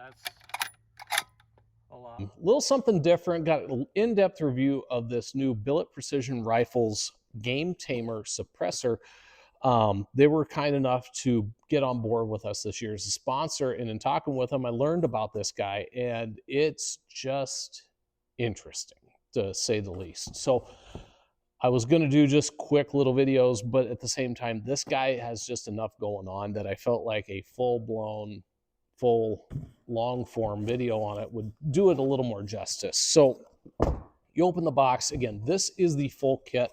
that's a lot. Little something different. Got an in-depth review of this new Billet Precision Rifles Game Tamer suppressor. They were kind enough to get on board with us this year as a sponsor, and in talking with them, I learned about this guy, and it's just interesting, to say the least. So I was going to do just quick little videos, but at the same time, this guy has just enough going on that I felt like a full-blown, full long-form video on it would do it a little more justice. So you open the box. Again, this is the full kit.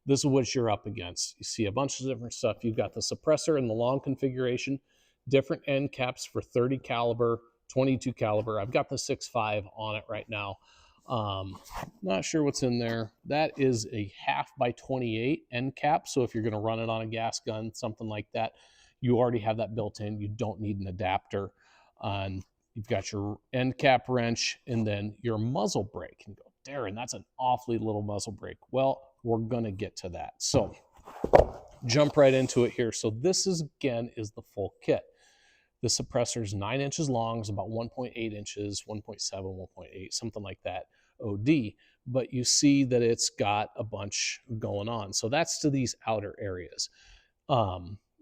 This is what you're up against. You see a bunch of different stuff. You've got the suppressor in the long configuration, different end caps for 30 caliber, 22 caliber. I've got the 6.5 on it right now. Not sure what's in there. That is a 1/2x28 end cap. So if you're going to run it on a gas gun, something like that, you already have that built in. You don't need an adapter. You've got your end cap wrench and then your muzzle brake. And go, Darren, that's an awfully little muzzle brake. Well, we're going to get to that. So jump right into it here. So this is, again, is the full kit. The suppressor is 9 inches long, is about 1.8 inches, 1.7, 1.8, something like that, OD. But you see that it's got a bunch going on. So that's to these outer areas.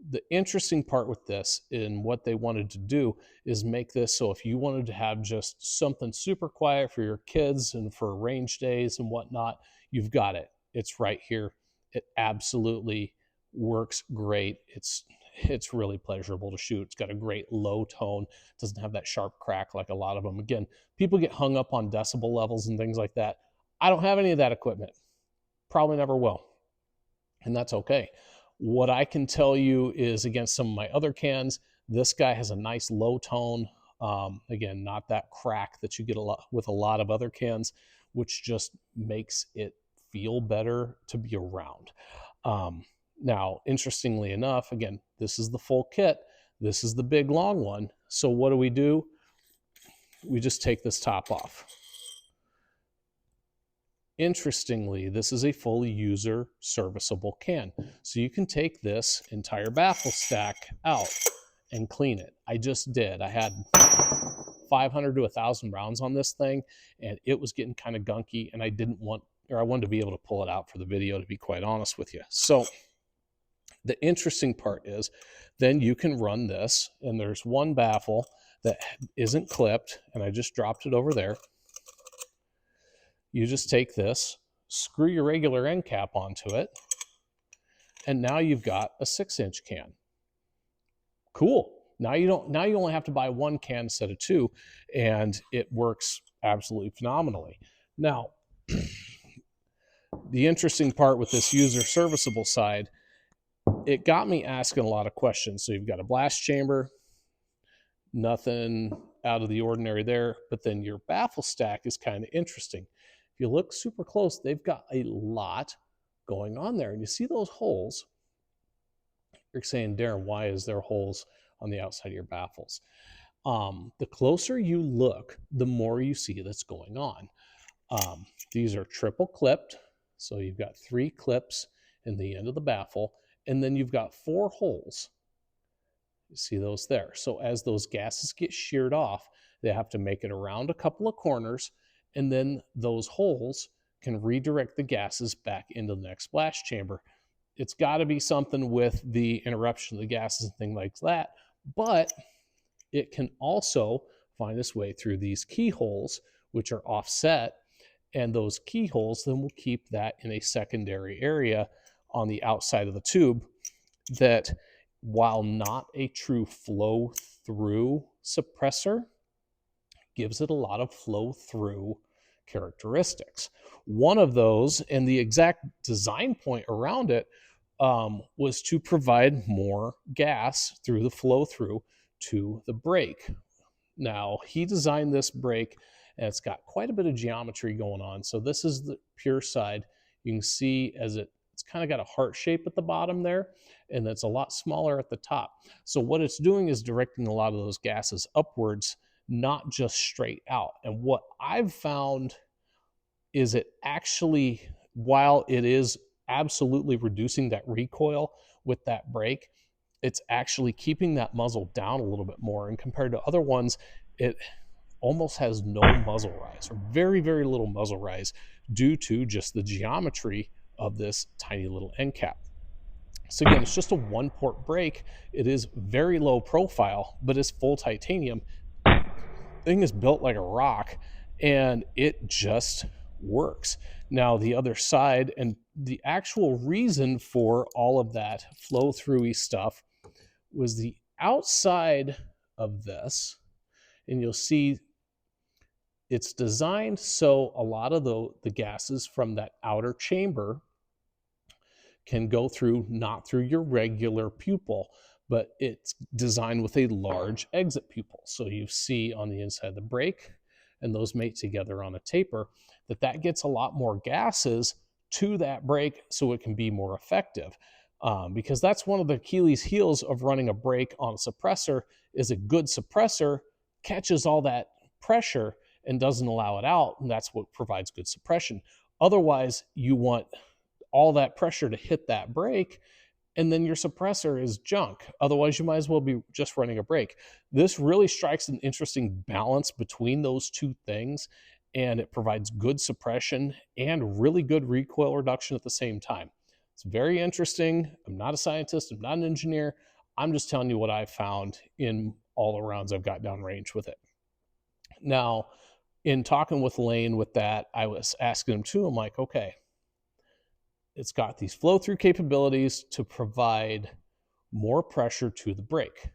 The interesting part with this and what they wanted to do is make this so if you wanted to have just something super quiet for your kids and for range days and whatnot, you've got it. It's right here. It absolutely works great. It's really pleasurable to shoot. It's got a great low tone. It doesn't have that sharp crack like a lot of them. Again, people get hung up on decibel levels and things like that. I don't have any of that equipment. Probably never will. And that's okay. What I can tell you is against some of my other cans, this guy has a nice low tone. Again, not that crack that you get with a lot of other cans, which just makes it feel better to be around. Now, interestingly enough, again, this is the full kit. This is the big long one. So what do? We just take this top off. Interestingly, this is a fully user serviceable can. So you can take this entire baffle stack out and clean it. I just did. I had 500 to 1,000 rounds on this thing, and it was getting kind of gunky, and I wanted to be able to pull it out for the video, to be quite honest with you. So the interesting part is then you can run this, and there's one baffle that isn't clipped, and I just dropped it over there. You just take this, screw your regular end cap onto it, and now you've got a 6-inch can. Cool. Now you only have to buy one can instead of two, and it works absolutely phenomenally. Now, the interesting part with this user serviceable side, it got me asking a lot of questions. So you've got a blast chamber, nothing out of the ordinary there, but then your baffle stack is kind of interesting. If you look super close, they've got a lot going on there. And you see those holes. You're saying, Darren, why is there holes on the outside of your baffles? The closer you look, the more you see that's going on. These are triple clipped. So you've got 3 clips in the end of the baffle, and then you've got 4 holes. You see those there. So as those gases get sheared off, they have to make it around a couple of corners, and then those holes can redirect the gases back into the next blast chamber. It's got to be something with the interruption of the gases and things like that, but it can also find its way through these keyholes, which are offset, and those keyholes then will keep that in a secondary area on the outside of the tube that, while not a true flow-through suppressor, gives it a lot of flow-through characteristics. One of those, and the exact design point around it, was to provide more gas through the flow-through to the brake. Now, he designed this brake, and it's got quite a bit of geometry going on. So this is the pure side. You can see as it's kind of got a heart shape at the bottom there, and it's a lot smaller at the top. So what it's doing is directing a lot of those gases upwards, not just straight out. And what I've found is it actually, while it is absolutely reducing that recoil with that brake, it's actually keeping that muzzle down a little bit more. And compared to other ones, it almost has no muzzle rise, or very, very little muzzle rise, due to just the geometry of this tiny little end cap. So again, it's just a one port brake. It is very low profile, but it's full titanium. Thing is built like a rock, and it just works. Now the other side, and the actual reason for all of that flow throughy stuff, was the outside of this, and you'll see it's designed so a lot of the gases from that outer chamber can go through, not through your regular pupil, but it's designed with a large exit pupil. So you see on the inside of the brake, and those mate together on a taper, that gets a lot more gases to that brake so it can be more effective. Because that's one of the Achilles heels of running a brake on a suppressor, is a good suppressor catches all that pressure and doesn't allow it out, and that's what provides good suppression. Otherwise, you want all that pressure to hit that brake, and then your suppressor is junk. Otherwise, you might as well be just running a brake. This really strikes an interesting balance between those two things, and it provides good suppression and really good recoil reduction at the same time. It's very interesting. I'm not a scientist, I'm not an engineer. I'm just telling you what I've found in all the rounds I've got downrange with it. Now, in talking with Lane with that, I was asking him too, I'm like, okay, it's got these flow through capabilities to provide more pressure to the brake.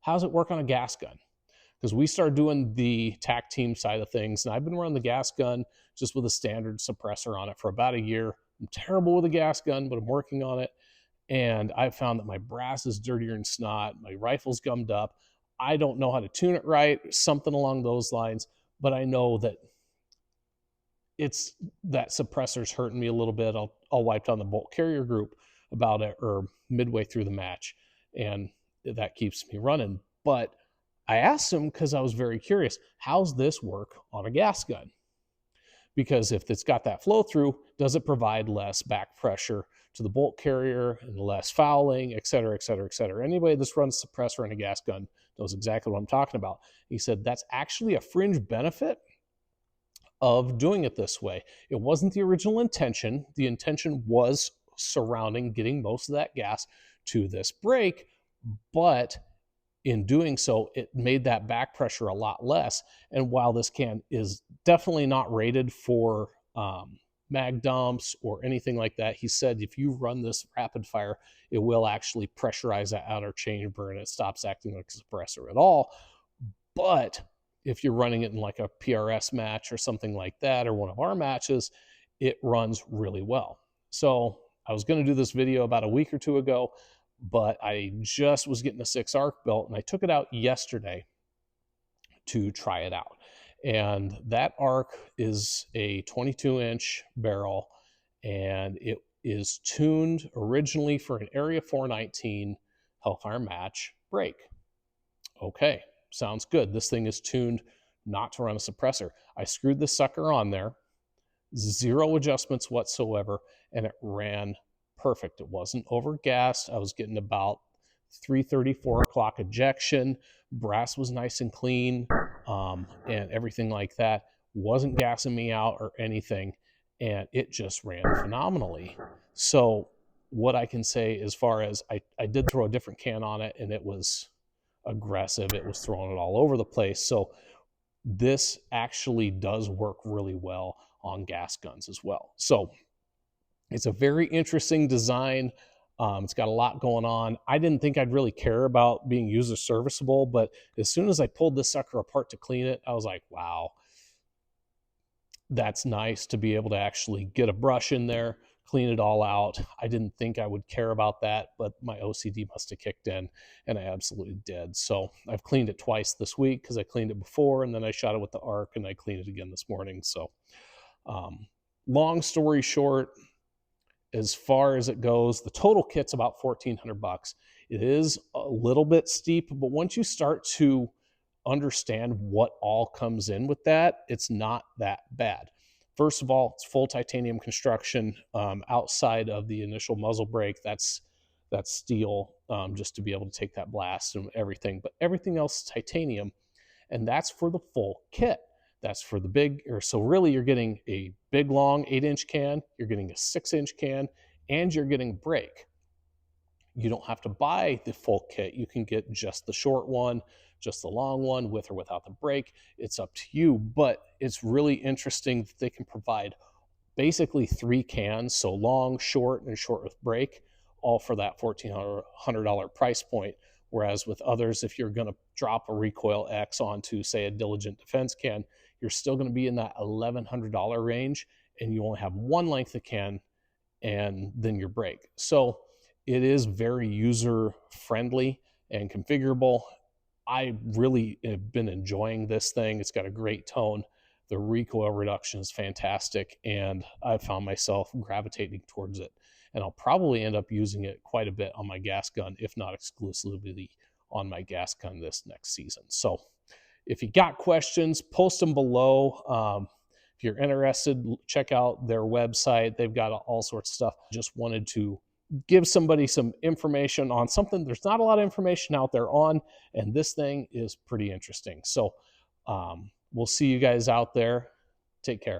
How does it work on a gas gun? Because we started doing the TAC team side of things, and I've been running the gas gun just with a standard suppressor on it for about a year. I'm terrible with a gas gun, but I'm working on it. And I've found that my brass is dirtier than snot, my rifle's gummed up. I don't know how to tune it right, something along those lines, but I know that it's that suppressor's hurting me a little bit. I'll wipe down the bolt carrier group about it, or midway through the match, and that keeps me running. But I asked him, because I was very curious, how's this work on a gas gun? Because if it's got that flow through, does it provide less back pressure to the bolt carrier and less fouling, et cetera, et cetera, et cetera? Anybody that's runs suppressor in a gas gun knows exactly what I'm talking about. He said that's actually a fringe benefit of doing it this way. It wasn't the original intention. The intention was surrounding getting most of that gas to this brake, but in doing so, it made that back pressure a lot less. And while this can is definitely not rated for mag dumps or anything like that, he said if you run this rapid fire, it will actually pressurize that outer chamber and it stops acting like a suppressor at all. But if you're running it in like a PRS match or something like that, or one of our matches, it runs really well. So I was going to do this video about a week or two ago, but I just was getting a 6 arc belt, and I took it out yesterday to try it out. And that arc is a 22-inch barrel, and it is tuned originally for an Area 419 Hellfire match brake. Okay, sounds good. This thing is tuned not to run a suppressor. I screwed this sucker on there, 0 adjustments whatsoever, and it ran perfect. It wasn't overgassed. I was getting about 3:30, 4 o'clock ejection. Brass was nice and clean, and everything like that. Wasn't gassing me out or anything, and it just ran phenomenally. So what I can say, as far as I did throw a different can on it, and it was aggressive. It was throwing it all over the place. So this actually does work really well on gas guns as well. So it's a very interesting design. It's got a lot going on. I didn't think I'd really care about being user serviceable, but as soon as I pulled this sucker apart to clean it, I was like, wow, that's nice to be able to actually get a brush in there, clean it all out. I didn't think I would care about that, but my OCD must have kicked in, and I absolutely did. So I've cleaned it twice this week, because I cleaned it before, and then I shot it with the arc, and I cleaned it again this morning. So long story short, as far as it goes, the total kit's about $1,400. It is a little bit steep, but once you start to understand what all comes in with that, it's not that bad. First of all, it's full titanium construction. Outside of the initial muzzle brake, that's steel, just to be able to take that blast and everything. But everything else is titanium. and that's for the full kit. That's for the big, or so really you're getting a big long 8-inch can, you're getting a 6-inch can, and you're getting brake. You don't have to buy the full kit. You can get just the short one, just the long one, with or without the brake. It's up to you, but it's really interesting that they can provide basically 3 cans, so long, short, and short with brake, all for that $1,400 price point. Whereas with others, if you're going to drop a recoil X onto, say, a Diligent Defense can, you're still going to be in that $1,100 range, and you only have one length of can and then your brake. So it is very user friendly and configurable. I really have been enjoying this thing. It's got a great tone. The recoil reduction is fantastic, and I found myself gravitating towards it. And I'll probably end up using it quite a bit on my gas gun, if not exclusively on my gas gun this next season. So if you got questions, post them below. If you're interested, check out their website. They've got all sorts of stuff. Just wanted to give somebody some information on something there's not a lot of information out there on, and this thing is pretty interesting. So we'll see you guys out there. Take care.